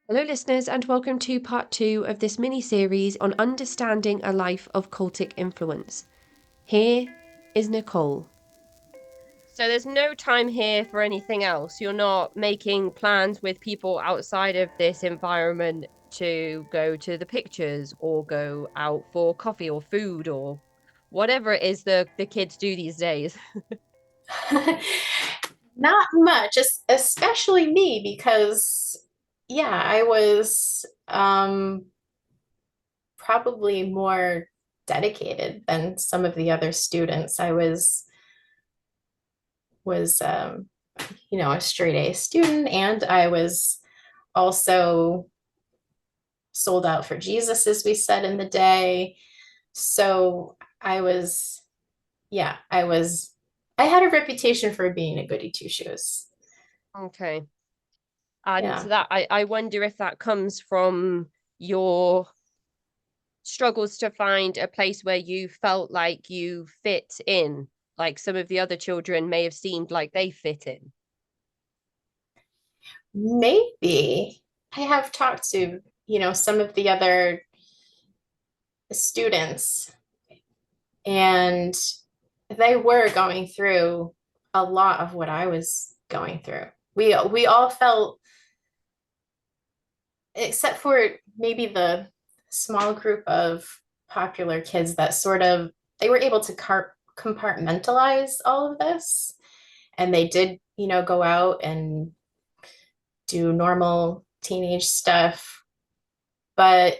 Hello, listeners, and welcome to part two of this mini series on understanding a life of cultic influence. Here is Nicole. So, there's no time here for anything else. You're not making plans with people outside of this environment to go to the pictures or go out for coffee or food or whatever it is the kids do these days. Not much, especially me, because yeah, I was probably more dedicated than some of the other students. I was a straight A student, and I was also sold out for Jesus, as we said in the day. So I had a reputation for being a goody two shoes. Okay. And Yeah. I wonder if that comes from your struggles to find a place where you felt like you fit in, like some of the other children may have seemed like they fit in. Maybe I have talked to, some of the other students, and they were going through a lot of what I was going through. We all felt, except for maybe the small group of popular kids that sort of they were able to compartmentalize all of this, and they did, go out and do normal teenage stuff. But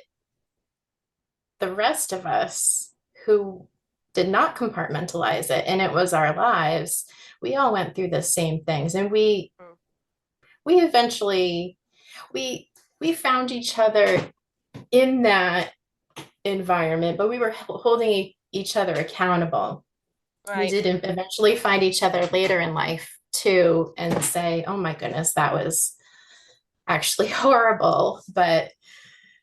the rest of us who did not compartmentalize it and it was our lives, we all went through the same things. And we eventually we we found each other in that environment, but we were holding each other accountable. We Right. did eventually find each other later in life too and say, oh my goodness, that was actually horrible. But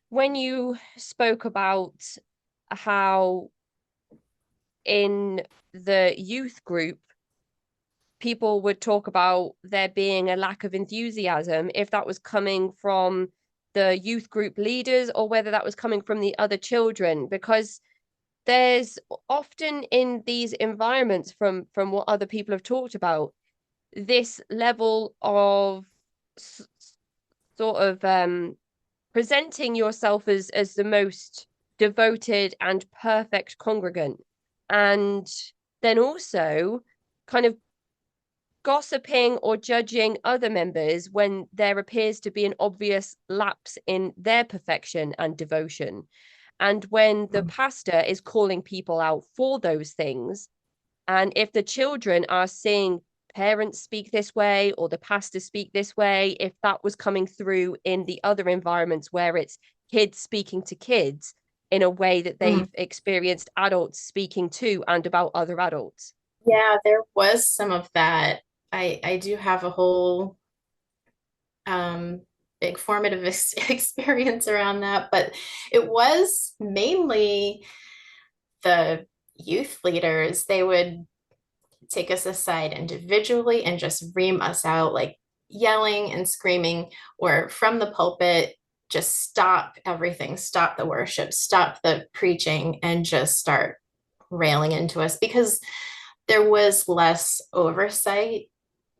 When you spoke about how in the youth group, people would talk about there being a lack of enthusiasm, if that was coming from the youth group leaders or whether that was coming from the other children, because there's often in these environments from what other people have talked about this level of sort of presenting yourself as the most devoted and perfect congregant, and then also kind of gossiping or judging other members when there appears to be an obvious lapse in their perfection and devotion. And when the pastor is calling people out for those things, and if the children are seeing parents speak this way or the pastor speak this way, if that was coming through in the other environments where it's kids speaking to kids in a way that mm, they've experienced adults speaking to and about other adults. yeah, there was some of that. I do have a whole um, big formative experience around that, but it was mainly the youth leaders. They would take us aside individually and just ream us out, like yelling and screaming, or from the pulpit, just stop everything, stop the worship, stop the preaching, and just start railing into us because there was less oversight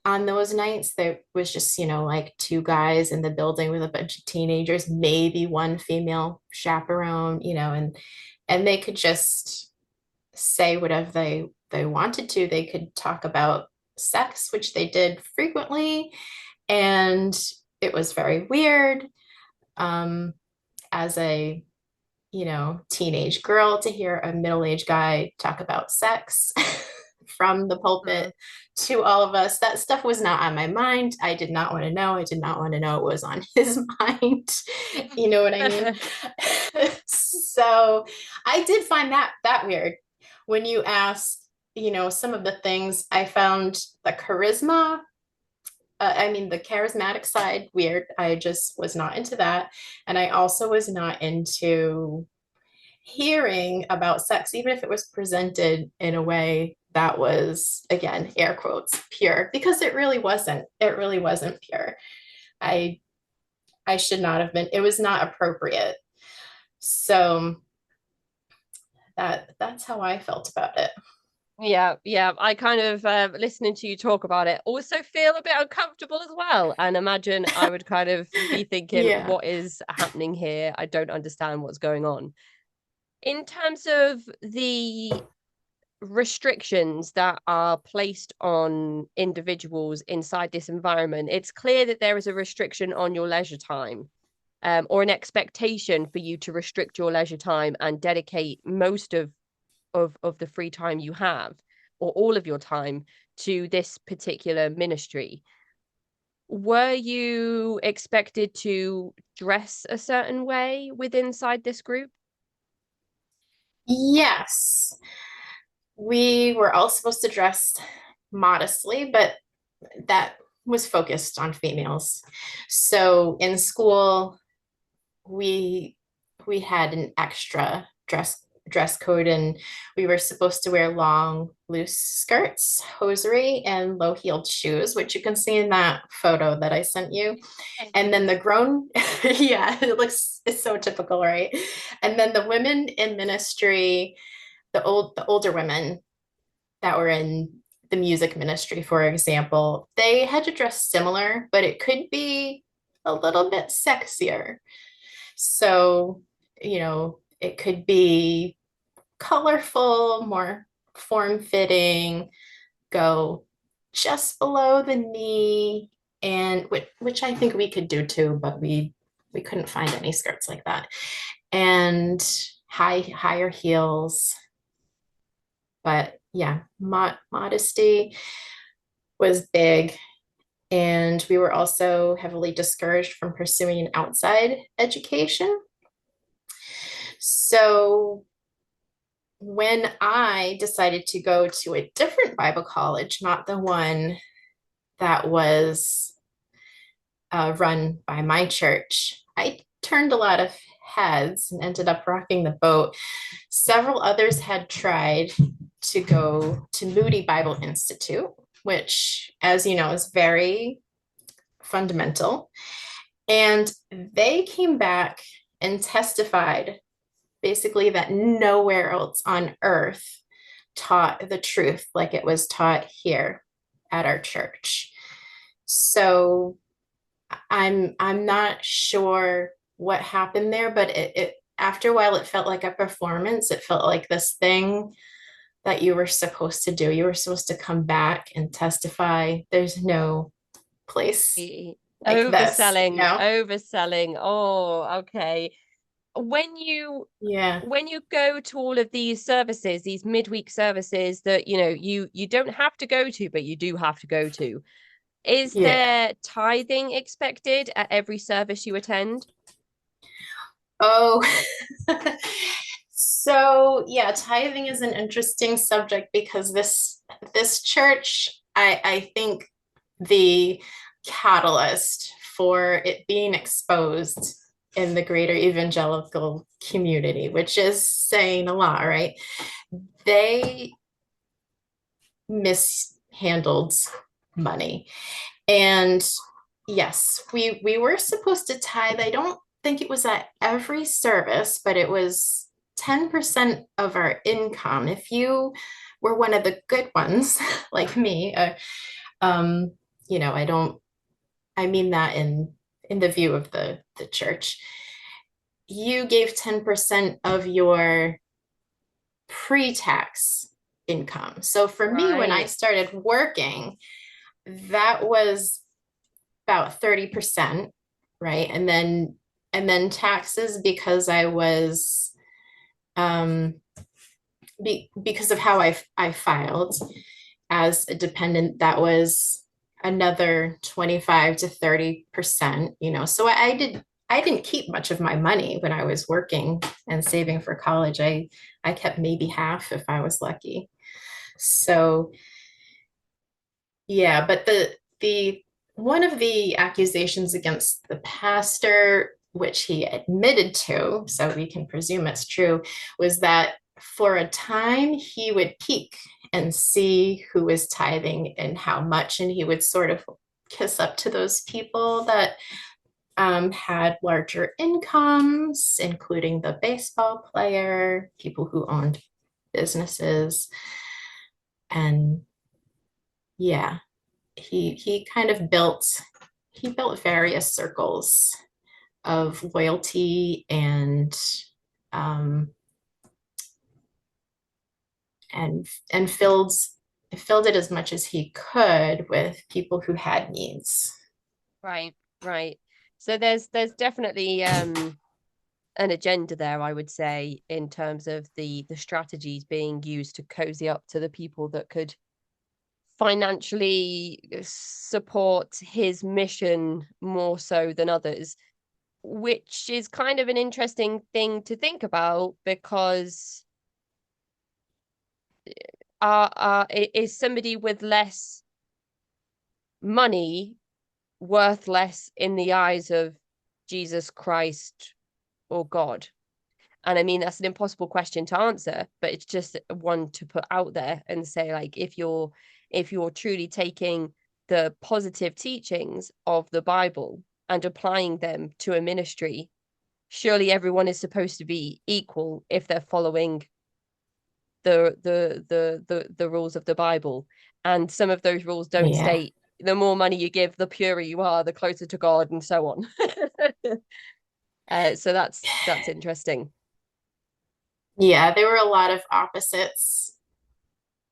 on those nights. There was just, like two guys in the building with a bunch of teenagers, maybe one female chaperone, and they could just say whatever they wanted to. They could talk about sex, which they did frequently, and it was very weird. Um, as a teenage girl to hear a middle-aged guy talk about sex from the Mm. pulpit to all of us. That stuff was not on my mind. I did not want to know. I did not want to know it was on his mind. You know what I mean? So I did find that weird. When you ask, some of the things I found the charisma, the charismatic side weird. I just was not into that. And I also was not into hearing about sex, even if it was presented in a way that was, again, air quotes, pure, because it really wasn't. It really wasn't pure. I I should not have been. It was not appropriate. So that's how I felt about it. Yeah, yeah. I kind of listening to you talk about it also feel a bit uncomfortable as well. And imagine I would kind of be thinking, Yeah. what is happening here? I don't understand what's going on. In terms of the restrictions that are placed on individuals inside this environment, it's clear that there is a restriction on your leisure time, or an expectation for you to restrict your leisure time and dedicate most of the free time you have, or all of your time, to this particular ministry. Were you expected to dress a certain way within inside this group? Yes. We were all supposed to dress modestly, but that was focused on females. So in school, we we had an extra dress code, and we were supposed to wear long loose skirts, hosiery, and low-heeled shoes, which you can see in that photo that I sent you. I And then do. the grown, yeah, it's so typical, right? And then the women in ministry, the older women that were in the music ministry, for example, they had to dress similar, but it could be a little bit sexier. So, it could be colorful, more form fitting, go just below the knee, and which I think we could do too, but we couldn't find any skirts like that. And higher heels, but yeah, modesty was big. And we were also heavily discouraged from pursuing an outside education. So when I decided to go to a different Bible college, not the one that was run by my church, I turned a lot of heads and ended up rocking the boat. Several others had tried to go to Moody Bible Institute, which, as you know, is very fundamental. And they came back and testified basically that nowhere else on earth taught the truth like it was taught here at our church. So I'm not sure what happened there, but it after a while it felt like a performance. It felt like this thing that you were supposed to do. You were supposed to come back and testify. There's no place like this, you Overselling, know? overselling. Oh, okay. When you Yeah, when you go to all of these services, these midweek services that you don't have to go to, but you do have to go to, is yeah. there tithing expected at every service you attend? Oh, so yeah, tithing is an interesting subject because this church, I think the catalyst for it being exposed in the greater evangelical community, which is saying a lot, right? They mishandled money. And yes, we were supposed to tithe. I don't think it was at every service, but it was 10% of our income. If you were one of the good ones, like me, um, I don't, I mean that in the view of the church. You gave 10% of your pre-tax income. So for me, when I Right. started working, that was about 30%, right? And then taxes, because I was because of how I filed as a dependent, that was another 25 to 30%, So I didn't keep much of my money when I was working and saving for college. I kept maybe half if I was lucky. So yeah, but the one of the accusations against the pastor, which he admitted to, so we can presume it's true, was that for a time he would peek and see who was tithing and how much, and he would sort of kiss up to those people that had larger incomes, including the baseball player, people who owned businesses. And yeah, he kind of built various circles of loyalty um, and filled it as much as he could with people who had needs. Right, right. So there's definitely an agenda there, I would say, in terms of the strategies being used to cozy up to the people that could financially support his mission more so than others, which is kind of an interesting thing to think about because is somebody with less money worth less in the eyes of Jesus Christ or God? And I mean, that's an impossible question to answer, but it's just one to put out there and say, like, if you're truly taking the positive teachings of the Bible and applying them to a ministry, surely everyone is supposed to be equal if they're following the rules of the Bible. And some of those rules don't Yeah. state the more money you give, the purer you are, the closer to God, and so on. So that's interesting. Yeah, there were a lot of opposites.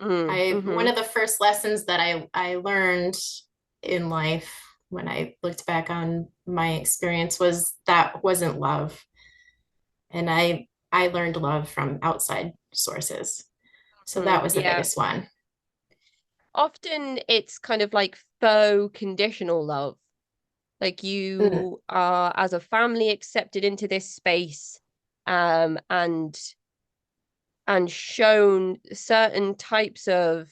One Mm-hmm. of the first lessons that I learned in life when I looked back on my experience was that wasn't love. And I learned love from outside sources. So that was the Yeah. biggest one. Often it's kind of like faux conditional love. Like Mm, you are as a family accepted into this space, and shown certain types of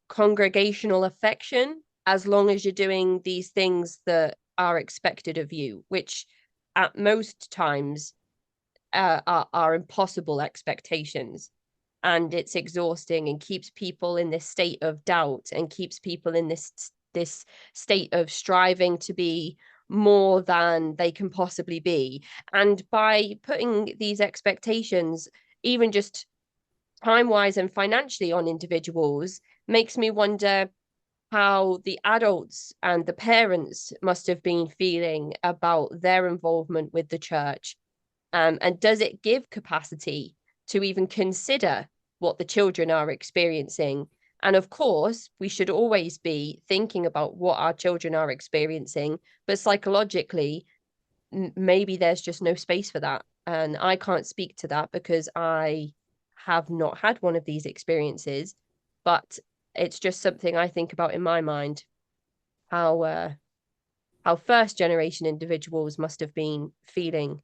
congregational affection as long as you're doing these things that are expected of you, which at most times are impossible expectations. And it's exhausting and keeps people in this state of doubt and keeps people in this state of striving to be more than they can possibly be. And by putting these expectations, even just time wise and financially on individuals, makes me wonder how the adults and the parents must have been feeling about their involvement with the church. And does it give capacity to even consider what the children are experiencing? And of course, we should always be thinking about what our children are experiencing, but psychologically, maybe there's just no space for that. And I can't speak to that because I have not had one of these experiences, but it's just something I think about in my mind how how first generation individuals must have been feeling,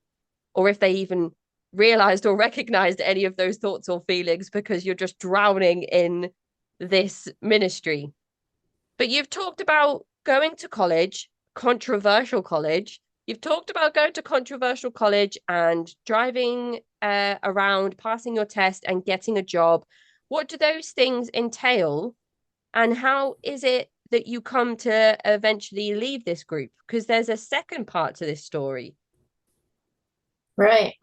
or if they even realized or recognized any of those thoughts or feelings because you're just drowning in this ministry. But you've talked about going to college, controversial college. You've talked about going to controversial college and driving around, passing your test, and getting a job. What do those things entail? And how is it that you come to eventually leave this group? Because there's a second part to this story. right.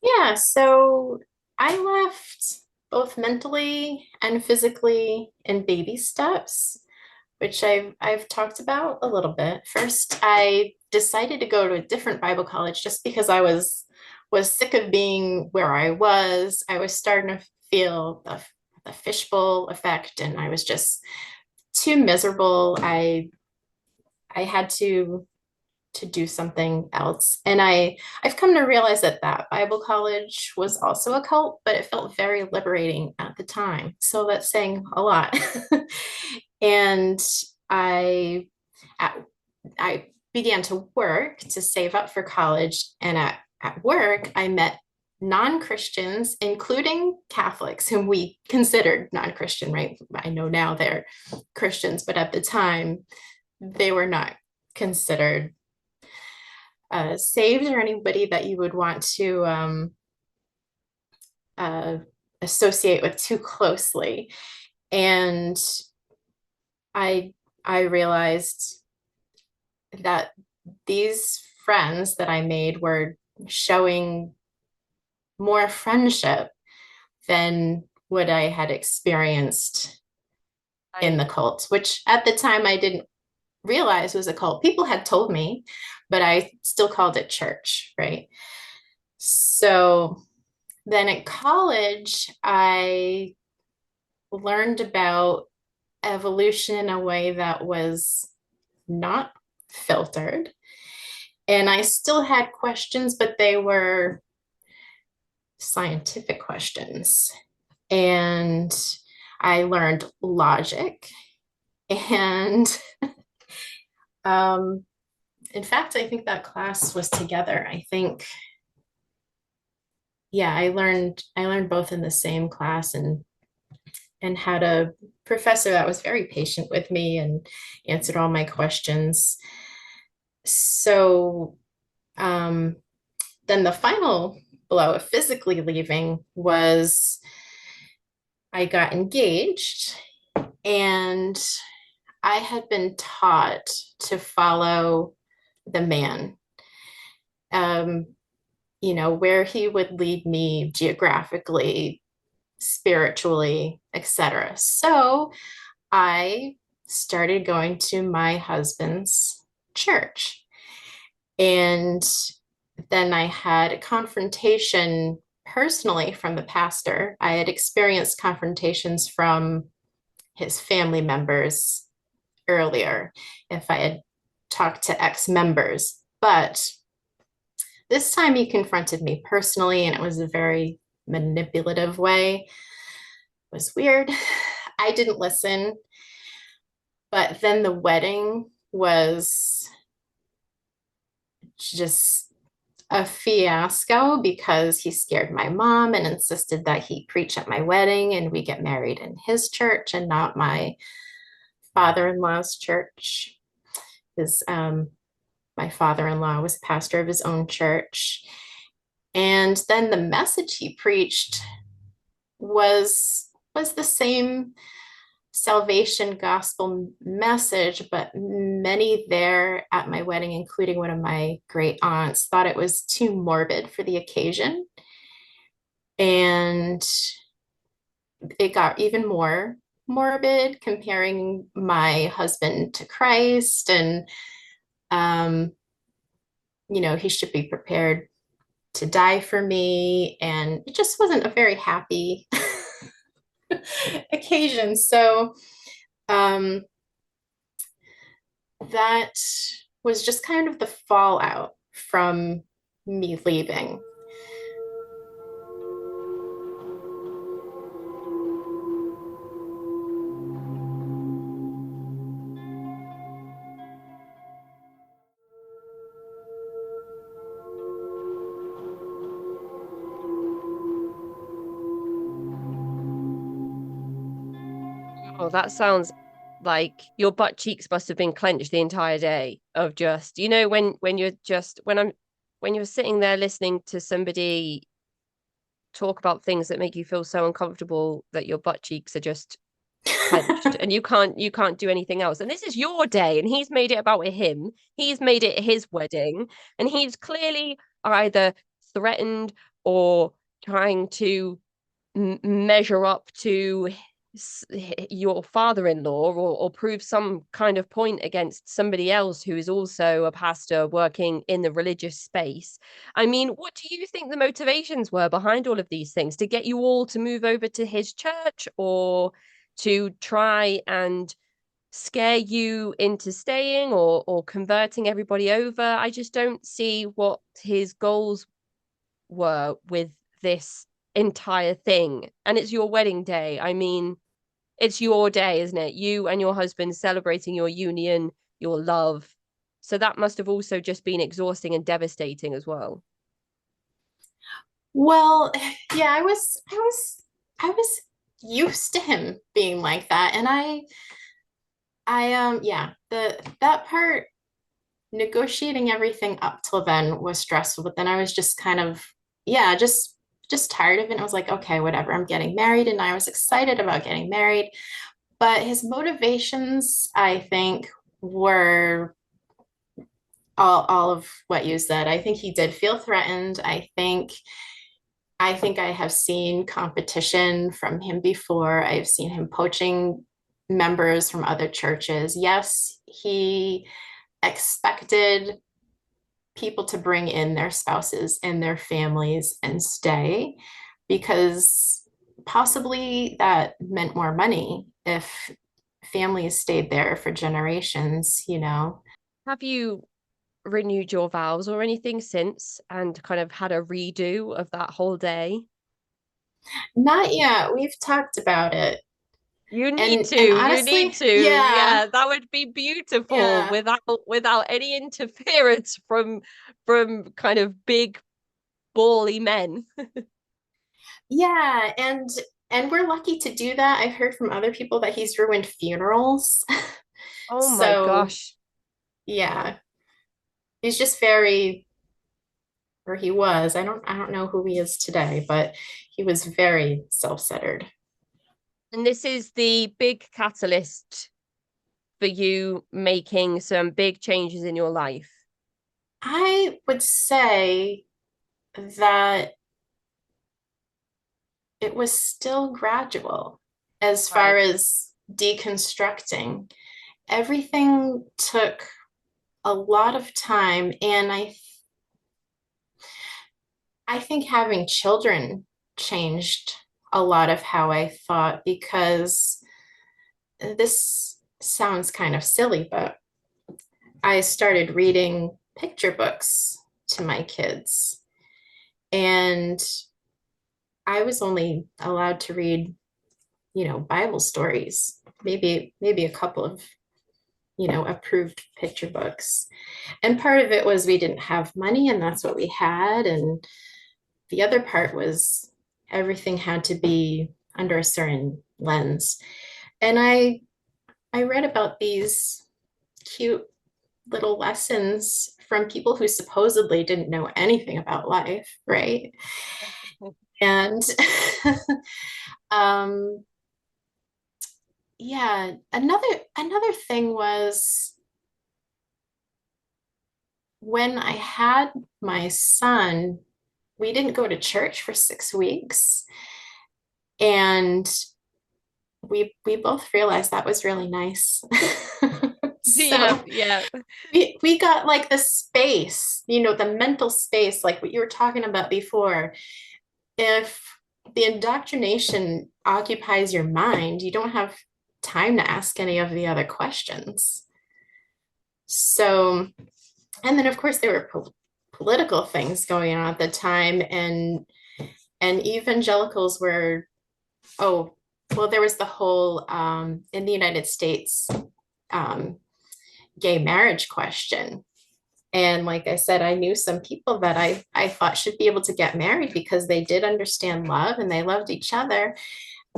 Yeah, so I left both mentally and physically in baby steps, which I've talked about a little bit. First, I decided to go to a different Bible college just because I was sick of being where I was. I was starting to feel the fishbowl effect, and I was just too miserable. I had to do something else. And I've come to realize that that Bible college was also a cult, but it felt very liberating at the time. So that's saying a lot. And I I began to work to save up for college. And at work, I met non-Christians, including Catholics, whom we considered non-Christian, right? I know now they're Christians, but at the time, they were not considered saved or anybody that you would want to uh, associate with too closely. And I I realized that these friends that I made were showing more friendship than what I had experienced in Right. the cult, which at the time I didn't realize was a cult. People had told me, but I still called it church, right? So then at college, I learned about evolution in a way that was not filtered. And I still had questions, but they were scientific questions. And I learned logic. And um, in fact, I think that class was together. I think, yeah, I learned both in the same class and had a professor that was very patient with me and answered all my questions. So um, then the final blow of physically leaving was I got engaged and I had been taught to follow the man, um, where he would lead me geographically, spiritually, etc. So I started going to my husband's church. And then I had a confrontation personally from the pastor. I had experienced confrontations from his family members earlier if I had talked to ex members. But this time he confronted me personally, and it was a very manipulative way. It was weird. I didn't listen. But then the wedding was just a fiasco because he scared my mom and insisted that he preach at my wedding and we get married in his church and not my father-in-law's church. His My father-in-law was pastor of his own church. And then the message he preached was the same salvation gospel message, but many there at my wedding, including one of my great aunts, thought it was too morbid for the occasion. And it got even more morbid, comparing my husband to Christ. And, um, he should be prepared to die for me. And it just wasn't a very happy occasion. So, um, that was just kind of the fallout from me leaving. Oh, that sounds like your butt cheeks must have been clenched the entire day of just, when you're just when you're sitting there listening to somebody talk about things that make you feel so uncomfortable that your butt cheeks are just clenched and you can't do anything else. And this is your day and he's made it about him. He's made it his wedding and he's clearly either threatened or trying to measure up to your father-in-law or prove some kind of point against somebody else who is also a pastor working in the religious space. I mean, what do you think the motivations were behind all of these things? To get you all to move over to his church or to try and scare you into staying or converting everybody over? I just don't see what his goals were with this entire thing. And it's your wedding day. I mean, it's your day, isn't it? You and your husband celebrating your union, your love. So that must have also just been exhausting and devastating as well. Well, yeah, I was used to him being like that. And yeah, that part, negotiating everything up till then was stressful, but then I was just kind of, yeah, just tired of it. And I was like, okay, whatever, I'm getting married. And I was excited about getting married. But his motivations, I think, were all of what you said. I think he did feel threatened. I think I have seen competition from him before. I've seen him poaching members from other churches. Yes, he expected people to bring in their spouses and their families and stay because possibly that meant more money if families stayed there for generations, you know. Have you renewed your vows or anything since and kind of had a redo of that whole day? Not yet. We've talked about it. You need And to, you need honestly, to. yeah, Yeah, that would be beautiful yeah. without any interference from kind of big bally men. Yeah, and we're lucky to do that. I've heard from other people that he's ruined funerals. Oh my So, gosh. yeah, he's just very, or he was. I don't know who he is today, but he was very self-centered. And this is the big catalyst for you making some big changes in your life. I would say that it was still gradual as far Right. as deconstructing. Everything took a lot of time, and I think having children changed a lot of how I thought because this sounds kind of silly, but I started reading picture books to my kids. And I was only allowed to read, Bible stories, maybe a couple of, approved picture books. And part of it was we didn't have money and that's what we had. And the other part was everything had to be under a certain lens. And I read about these cute little lessons from people who supposedly didn't know anything about life, right? And um yeah, another thing was when I had my son, we didn't go to church for 6 weeks. And we both realized that was really nice. Yeah, So yeah. we got like the space, the mental space, like what you were talking about before. If the indoctrination occupies your mind, you don't have time to ask any of the other questions. So, and then of course there were political things going on at the time, and evangelicals were, oh, well, there was the whole in the United States um, gay marriage question. And like I said, I knew some people that I thought should be able to get married because they did understand love and they loved each other.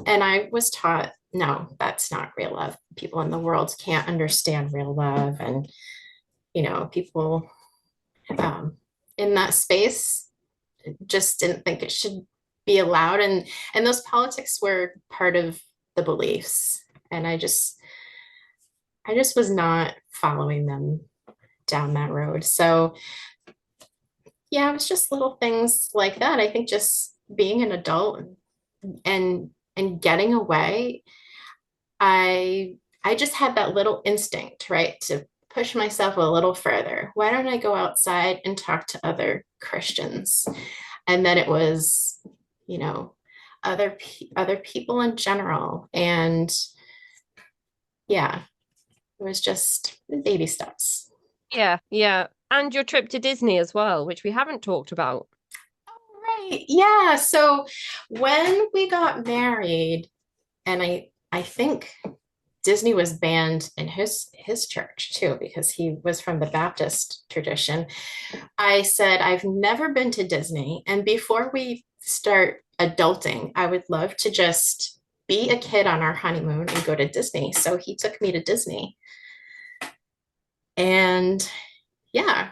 And I was taught, no, that's not real love. People in the world can't understand real love. And, people um, in that space just didn't think it should be allowed. And those politics were part of the beliefs. And I just was not following them down that road. So yeah, it was just little things like that. I think just being an adult and getting away, I just had that little instinct, right, to push myself a little further. Why don't I go outside and talk to other Christians? And then it was, you know, other people in general. And yeah, it was just baby steps. Yeah, yeah. And your trip to Disney as well, which we haven't talked about. Right. Yeah. So when we got married, and I think Disney was banned in his church too, because he was from the Baptist tradition. I said, I've never been to Disney. And before we start adulting, I would love to just be a kid on our honeymoon and go to Disney. So he took me to Disney. And yeah,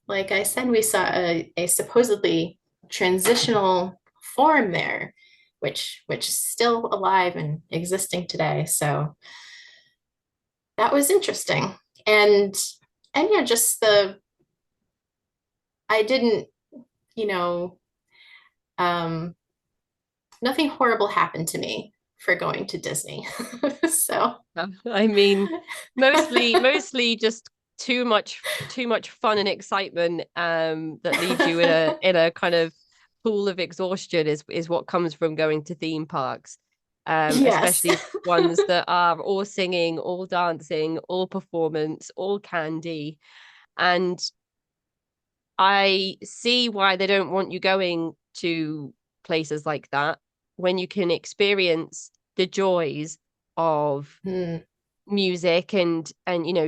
like I said, we saw a supposedly transitional form there, which is still alive and existing today. So that was interesting. And and yeah, just I didn't, you know, um, nothing horrible happened to me for going to Disney. So, I mean, mostly just too much fun and excitement that leaves you in a kind of pool of exhaustion is what comes from going to theme parks. yes. Especially ones that are all singing, all dancing, all performance, all candy. And I see why they don't want you going to places like that when you can experience the joys of Mm, music and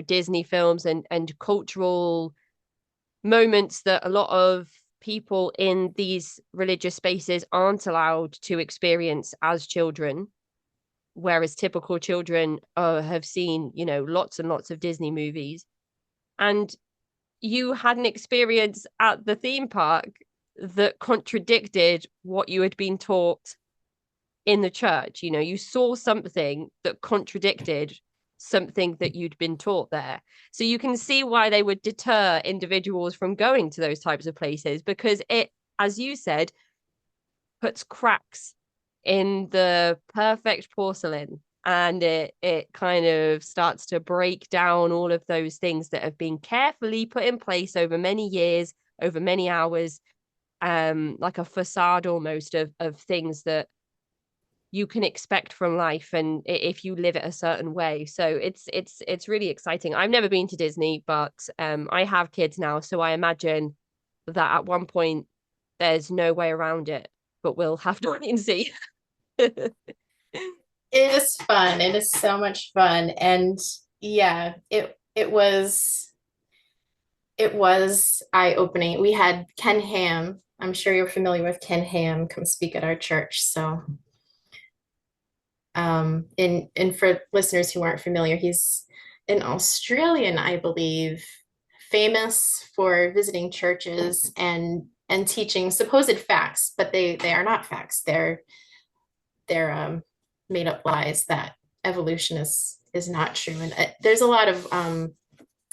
Disney films and cultural moments that a lot of people in these religious spaces aren't allowed to experience as children, whereas typical children have seen lots and lots of Disney movies. And you had an experience at the theme park that contradicted what you had been taught in the church. You saw something that contradicted something that you'd been taught there. So you can see why they would deter individuals from going to those types of places, because it, as you said, puts cracks in the perfect porcelain, and it kind of starts to break down all of those things that have been carefully put in place over many years, over many hours, like a facade almost of things that you can expect from life, and if you live it a certain way. So it's really exciting. I've never been to Disney, but I have kids now, so I imagine that at one point there's no way around it, but we'll have to wait and see. it is fun. It is so much fun. And yeah, it was eye-opening. We had Ken Ham. I'm sure you're familiar with Ken Ham come speak at our church. So and for listeners who aren't familiar, he's an Australian, I believe, famous for visiting churches and teaching supposed facts, but they are not facts. They're made up lies that evolution is not true. And there's a lot of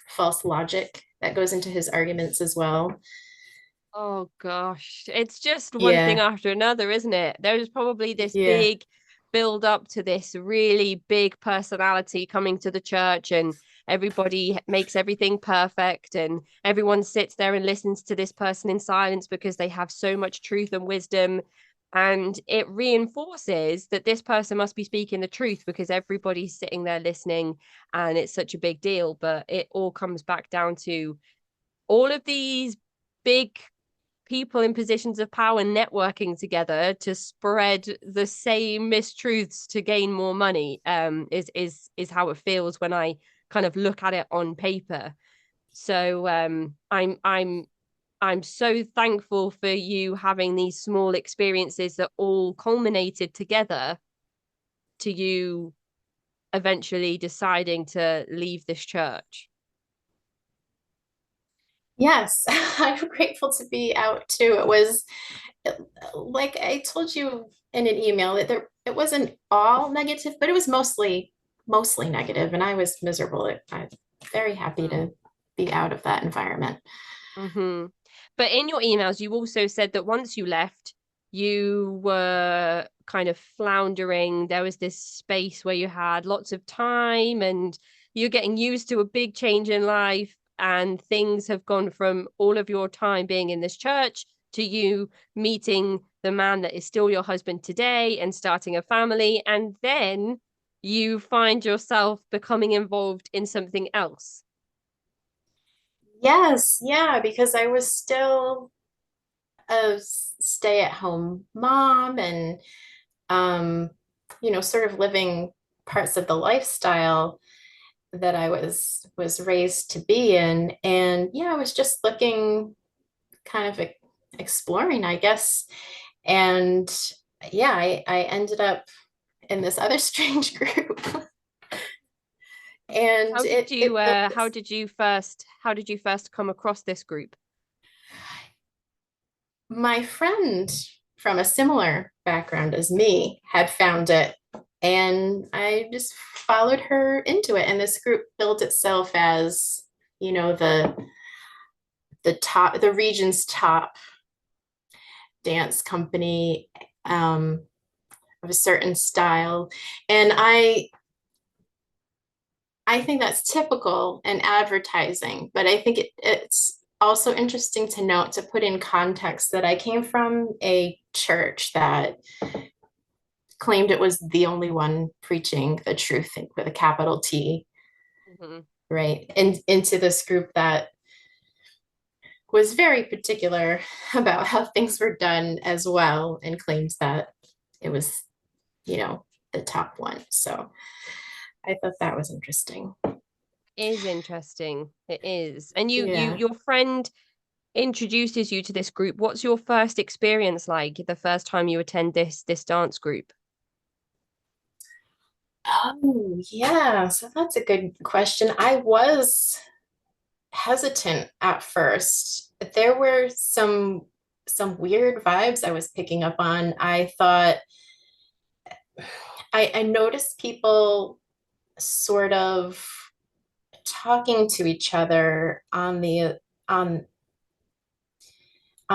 false logic that goes into his arguments as well. Oh gosh, it's just one thing Yeah, after another, isn't it? There's probably this yeah. big build up to this really big personality coming to the church, and everybody makes everything perfect, and everyone sits there and listens to this person in silence because they have so much truth and wisdom. And it reinforces that this person must be speaking the truth because everybody's sitting there listening, and it's such a big deal. But it all comes back down to all of these big people in positions of power networking together to spread the same mistruths to gain more money, is how it feels when I kind of look at it on paper. So I'm so thankful for you having these small experiences that all culminated together to you eventually deciding to leave this church. Yes, I'm grateful to be out too. It was like I told you in an email that it wasn't all negative, but it was mostly negative, and I was miserable. I'm very happy Mm. to be out of that environment. Mm-hmm. But in your emails, you also said that once you left, you were kind of floundering. There was this space where you had lots of time and you're getting used to a big change in life, and things have gone from all of your time being in this church to you meeting the man that is still your husband today and starting a family. And then you find yourself becoming involved in something else. Yes, yeah, because I was still a stay-at-home mom and um, sort of living parts of the lifestyle that I was raised to be in. And yeah, I was just looking kind of exploring, I guess. And yeah, I ended up in this other strange group. And How did you first come across this group? my friend from a similar background as me had found it, and I just followed her into it. And this group built itself as, the the region's top dance company, of a certain style. And I think that's typical in advertising, but I think it's also interesting to note, to put in context, that I came from a church that claimed it was the only one preaching the truth with a capital T, Mhm. right? And into this group that was very particular about how things were done as well, and claims that it was, you know, the top one. So I thought that was interesting. Is interesting. It is. And Yeah. your friend introduces you to this group. What's your first experience like the first time you attend this dance group? Oh, yeah. So that's a good question. I was hesitant at first. There were some weird vibes I was picking up on. I thought I noticed people sort of talking to each other on on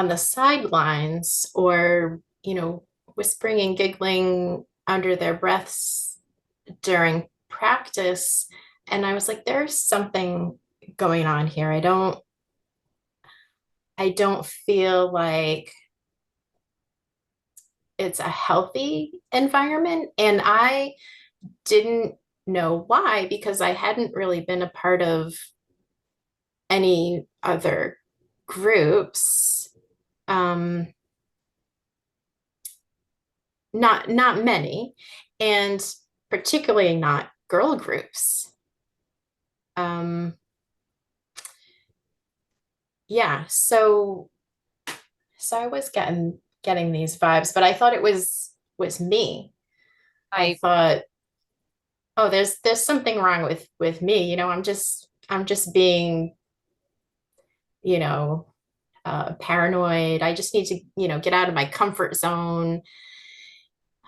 the sidelines, or, whispering and giggling under their breaths during practice. And I was like, there's something going on here. I don't feel like it's a healthy environment. And I didn't know why, because I hadn't really been a part of any other groups. Um, not many, and particularly not girl groups. Um, yeah, so I was getting these vibes, but I thought it was me. I I thought, oh, there's something wrong with me. I'm just being, you know, paranoid. I just need to, get out of my comfort zone.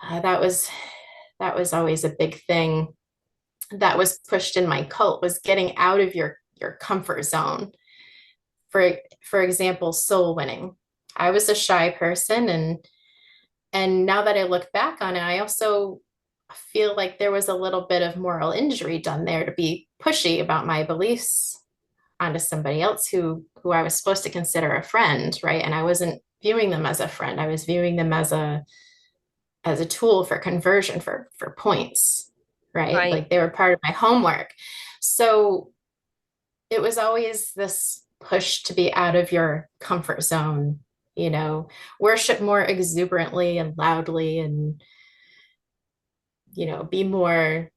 That was always a big thing that was pushed in my cult, was getting out of your comfort zone. For example, soul winning. I was a shy person, and now that I look back on it, I also feel like there was a little bit of moral injury done there, to be pushy about my beliefs onto somebody else who I was supposed to consider a friend, right? And I wasn't viewing them as a friend. I was viewing them as a tool for conversion, for points, right? I Like they were part of my homework. So it was always this push to be out of your comfort zone, worship more exuberantly and loudly, and be more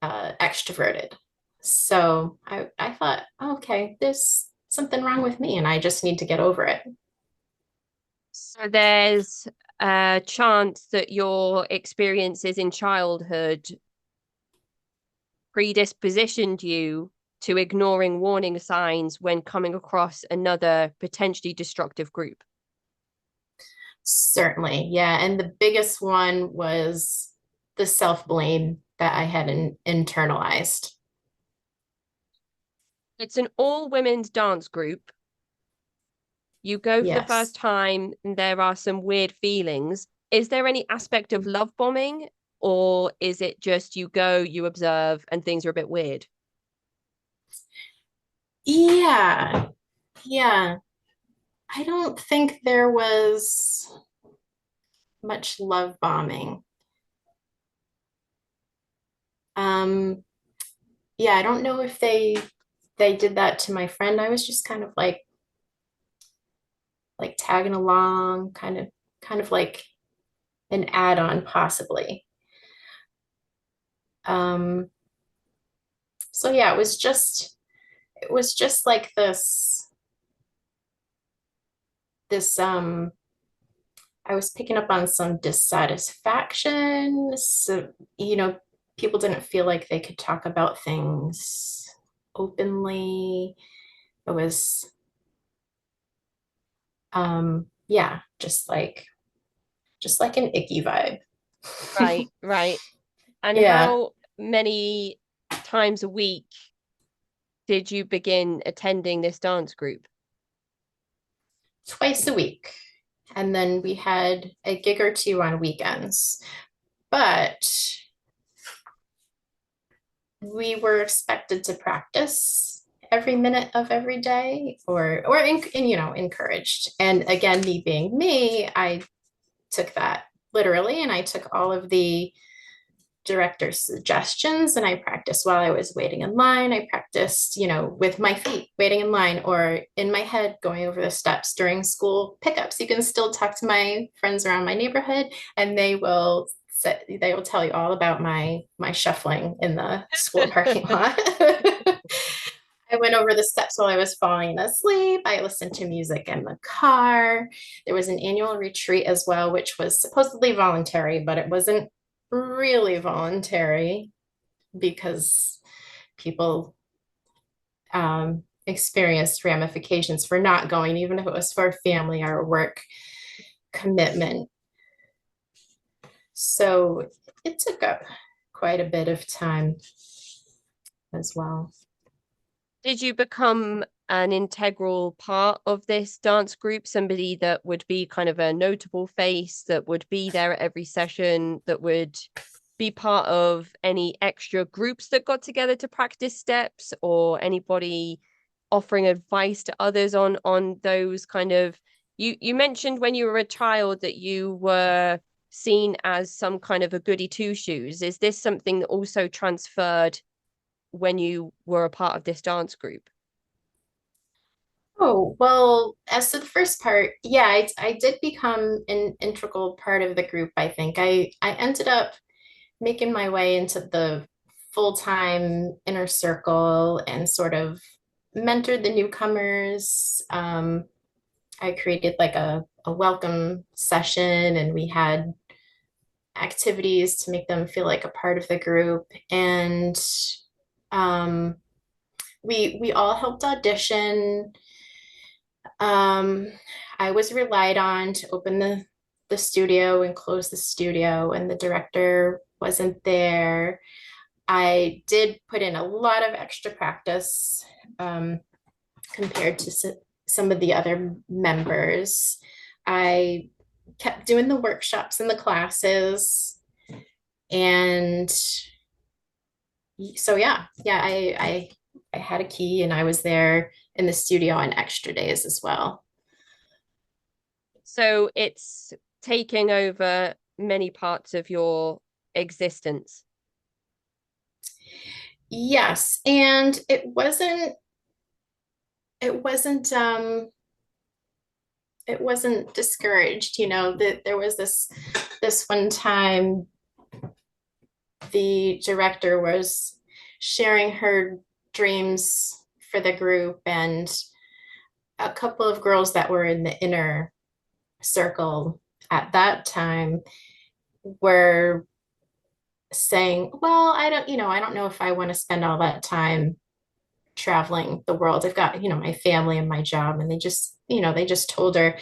extroverted. So I thought, okay, there's something wrong with me, and I just need to get over it. So there's a chance that your experiences in childhood predispositioned you to ignoring warning signs when coming across another potentially destructive group. Certainly, yeah. And the biggest one was the self-blame that I had internalized. It's an all women's dance group. You go for the Yes. first time, and there are some weird feelings. Is there any aspect of love bombing, or is it just you go, you observe, and things are a bit weird? Yeah. Yeah. I don't think there was much love bombing. Um, yeah, I don't know if they did that to my friend. I was just kind of like tagging along, kind of like an add-on possibly. Um, so yeah, it was just like this I was picking up on some dissatisfaction. So, people didn't feel like they could talk about things openly. It was, yeah, just like an icky vibe. Right, right. And Yeah. how many times a week did you begin attending this dance group? twice a week. And then we had a gig or two on weekends. But we were expected to practice every minute of every day or encouraged. And again, me being me, I took that literally and I took all of the director's suggestions and I practiced while I was waiting in line. I practiced, with my feet waiting in line or in my head going over the steps during school pickups. You can still talk to my friends around my neighborhood and they will tell you all about my shuffling in the school parking lot. I went over the steps while I was falling asleep. I listened to music in the car. There was an annual retreat as well, which was supposedly voluntary, but it wasn't really voluntary because people experienced ramifications for not going, even if it was for a family or a work commitment. So it took up quite a bit of time as well. Did you become an integral part of this dance group? Somebody that would be kind of a notable face, that would be there at every session, that would be part of any extra groups that got together to practice steps, or anybody offering advice to others on those kind of you mentioned when you were a child that you were seen as some kind of a goody two shoes. Is this something that also transferred when you were a part of this dance group? Oh, well, as to the first part, yeah, I did become an integral part of the group, I think. I ended up making my way into the full-time inner circle and sort of mentored the newcomers. I created like a welcome session and we had activities to make them feel like a part of the group. And um, we all helped audition. I was relied on to open the studio and close the studio, and the director wasn't there. I did put in a lot of extra practice compared to some of the other members. I kept doing the workshops and the classes. And so yeah, I had a key and I was there in the studio on extra days as well. So it's taking over many parts of your existence. Yes, and it wasn't discouraged, that there was this one time the director was sharing her dreams for the group and a couple of girls that were in the inner circle at that time were saying, well, I don't know if I want to spend all that time traveling the world. I've got, my family and my job. And they just told her.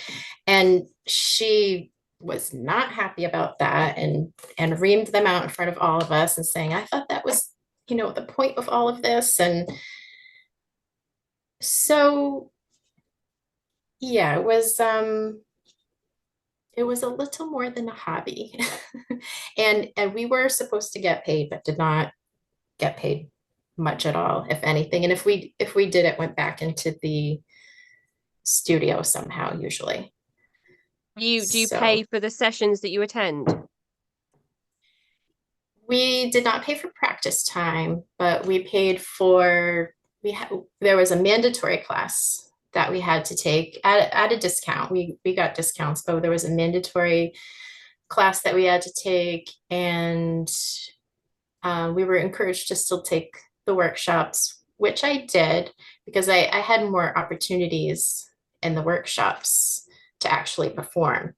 And she was not happy about that and reamed them out in front of all of us and saying, I thought that was, the point of all of this. And so yeah, it was a little more than a hobby. And we were supposed to get paid, but did not get paid much at all, if anything. And if we did, it went back into the studio somehow, usually. Do you pay So for the sessions that you attend? we did not pay for practice time, but we paid for there was a mandatory class that we had to take at a discount. We got discounts, but there was a mandatory class that we had to take, and we were encouraged to still take the workshops, which I did because I had more opportunities in the workshops to actually perform.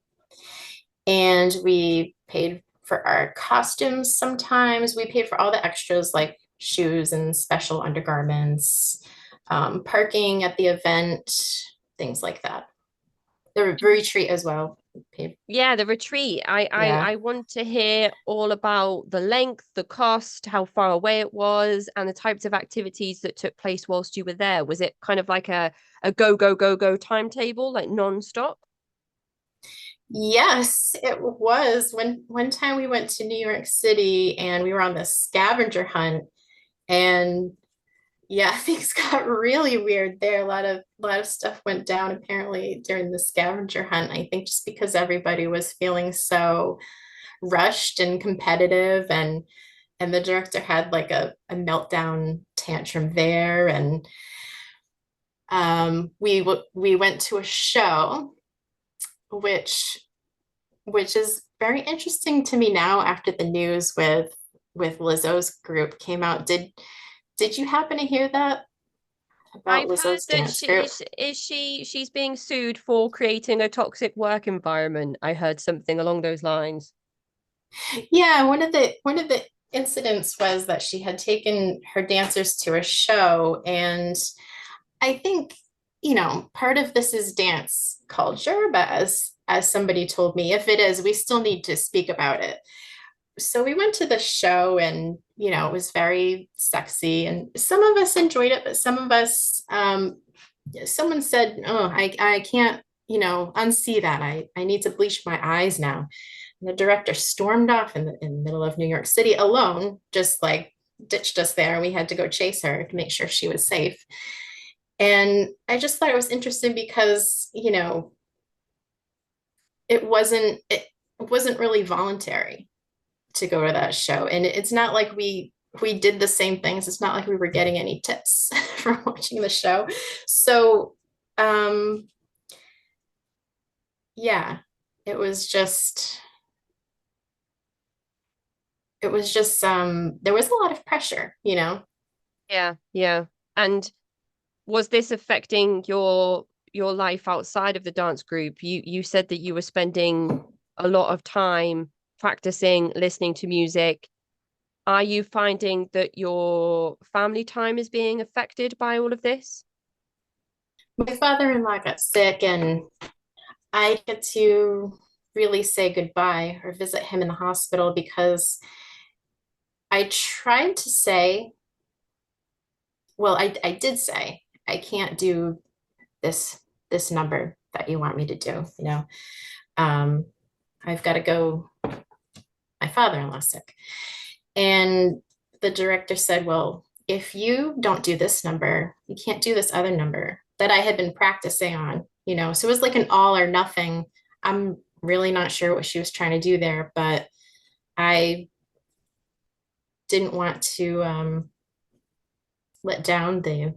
And we paid for our costumes sometimes. We paid for all the extras like shoes and special undergarments, parking at the event, things like that. the retreat as well. Yeah, the retreat. Yeah. I want to hear all about the length, the cost, how far away it was, and the types of activities that took place whilst you were there. Was it kind of like a go, go, go, go timetable, like non-stop? Yes, it was. When one time we went to New York City and we were on this scavenger hunt, and yeah, things got really weird there. A lot of stuff went down apparently during the scavenger hunt. I think just because everybody was feeling so rushed and competitive, and the director had like a meltdown tantrum there. And we went to a show, which is very interesting to me now after the news with Lizzo's group came out. Did you happen to hear that about I've heard Lizzo's that dance group? she's being sued for creating a toxic work environment. I heard something along those lines. Yeah, one of the incidents was that she had taken her dancers to a show, and I think, part of this is dance culture, but as somebody told me, if it is, we still need to speak about it. So we went to the show, and it was very sexy, and some of us enjoyed it, but some of us, someone said, oh, I can't, unsee that. I need to bleach my eyes now. And the director stormed off in the middle of New York City alone, just like ditched us there, and we had to go chase her to make sure she was safe. And I just thought it was interesting because, it wasn't really voluntary to go to that show. And it's not like we did the same things. It's not like we were getting any tips from watching the show. So yeah, it was just there was a lot of pressure. Yeah, yeah. And was this affecting your life outside of the dance group? You said that you were spending a lot of time practicing, listening to music. Are you finding that your family time is being affected by all of this? My father-in-law got sick, and I get to really say goodbye or visit him in the hospital because I tried to say, well, I did say, I can't do this number that you want me to do. Um, I've got to go, my father-in-law's sick. And the director said, well, if you don't do this number, you can't do this other number that I had been practicing on. So it was like an all or nothing. I'm really not sure what she was trying to do there, but I didn't want to let down the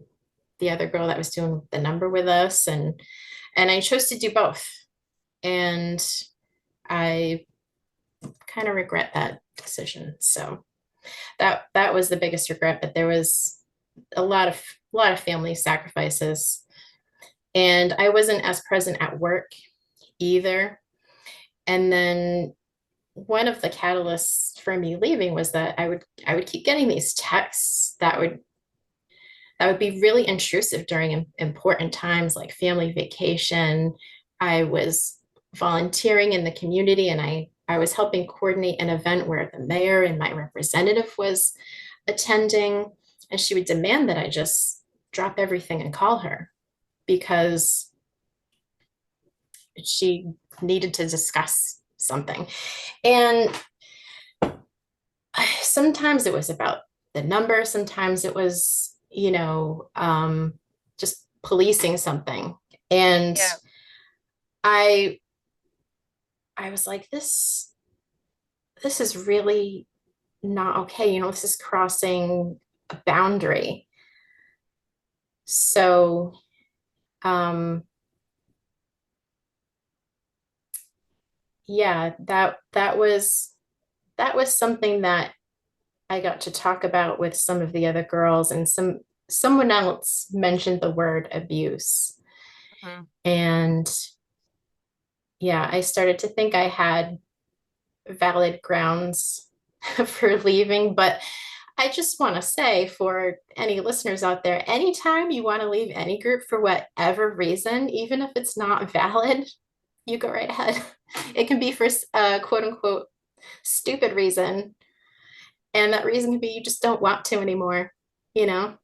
other girl that was doing the number with us, and I chose to do both. And I kind of regret that decision. So that was the biggest regret, but there was a lot of family sacrifices, and I wasn't as present at work either. And then one of the catalysts for me leaving was that I would keep getting these texts that would be really intrusive during important times like family vacation. I was volunteering in the community, and I was helping coordinate an event where the mayor and my representative was attending, and she would demand that I just drop everything and call her because she needed to discuss something. And sometimes it was about the number, sometimes it was, just policing something. And Yeah. I I was like, this is really not okay. This is crossing a boundary. So yeah, that was something that I got to talk about with some of the other girls, and someone else mentioned the word abuse. Mhm. And yeah, I started to think I had valid grounds for leaving, but I just want to say for any listeners out there, anytime you want to leave any group for whatever reason, even if it's not valid, you go right ahead. It can be for a quote unquote stupid reason. And that reason can be you just don't want to anymore, you know?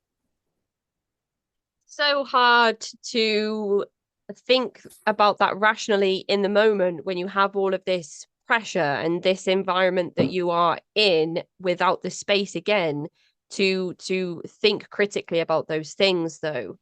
So hard to think about that rationally in the moment when you have all of this pressure and this environment that you are in without the space again to think critically about those things though.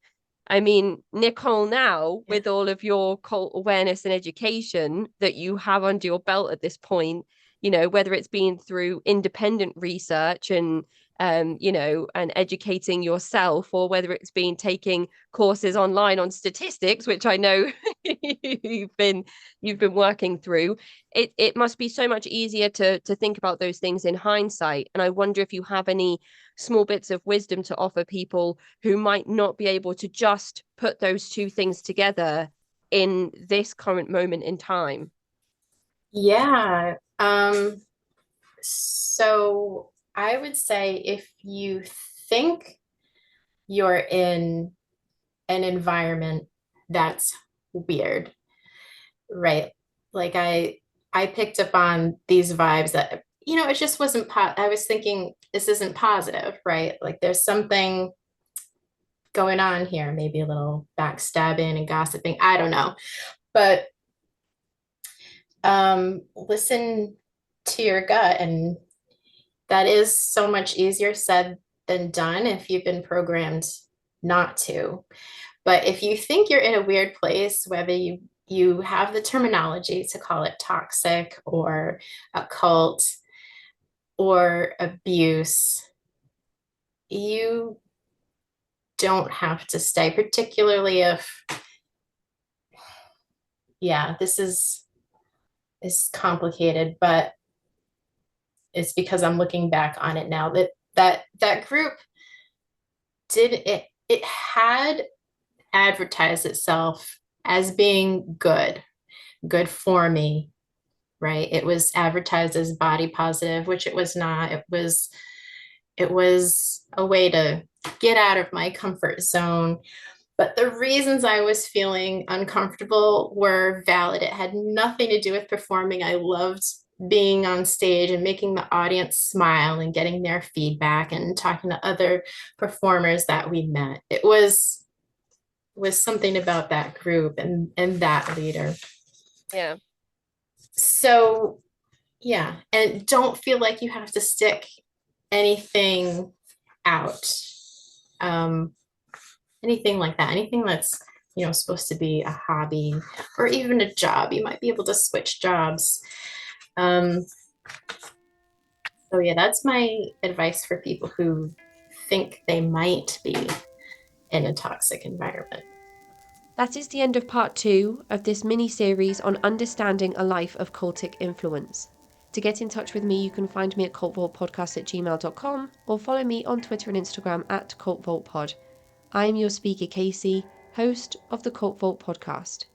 I mean, Nicole, now Yeah. with all of your cult awareness and education that you have under your belt at this point, whether it's been through independent research and and educating yourself, or whether it's been taking courses online on statistics, which I know you've been working through. It must be so much easier to think about those things in hindsight. And I wonder if you have any small bits of wisdom to offer people who might not be able to just put those two things together in this current moment in time. Yeah. So I would say if you think you're in an environment that's weird, right? Like I picked up on these vibes that it just wasn't I was thinking this isn't positive, right? Like there's something going on here, maybe a little backstabbing and gossiping, I don't know. But listen to your gut, and that is so much easier said than done if you've been programmed not to. But if you think you're in a weird place, whether you have the terminology to call it toxic or a cult or abuse, you don't have to stay, particularly if, yeah, this is complicated, but it's because I'm looking back on it now that group did it had advertised itself as being good for me, right? It was advertised as body positive, which it was not. It was a way to get out of my comfort zone. But the reasons I was feeling uncomfortable were valid. It had nothing to do with performing. I loved being on stage and making the audience smile and getting their feedback and talking to other performers that we met. It was something about that group and that leader. Yeah. So yeah, and don't feel like you have to stick anything out. Um, anything like that, anything that's supposed to be a hobby or even a job. You might be able to switch jobs. Um, so yeah, that's my advice for people who think they might be in a toxic environment. That is the end of part 2 of this mini series on understanding a life of cultic influence. To get in touch with me, you can find me at cultvaultpodcast@gmail.com or follow me on Twitter and Instagram at cultvaultpod. I am your speaker, Casey, host of the Cult Vault podcast.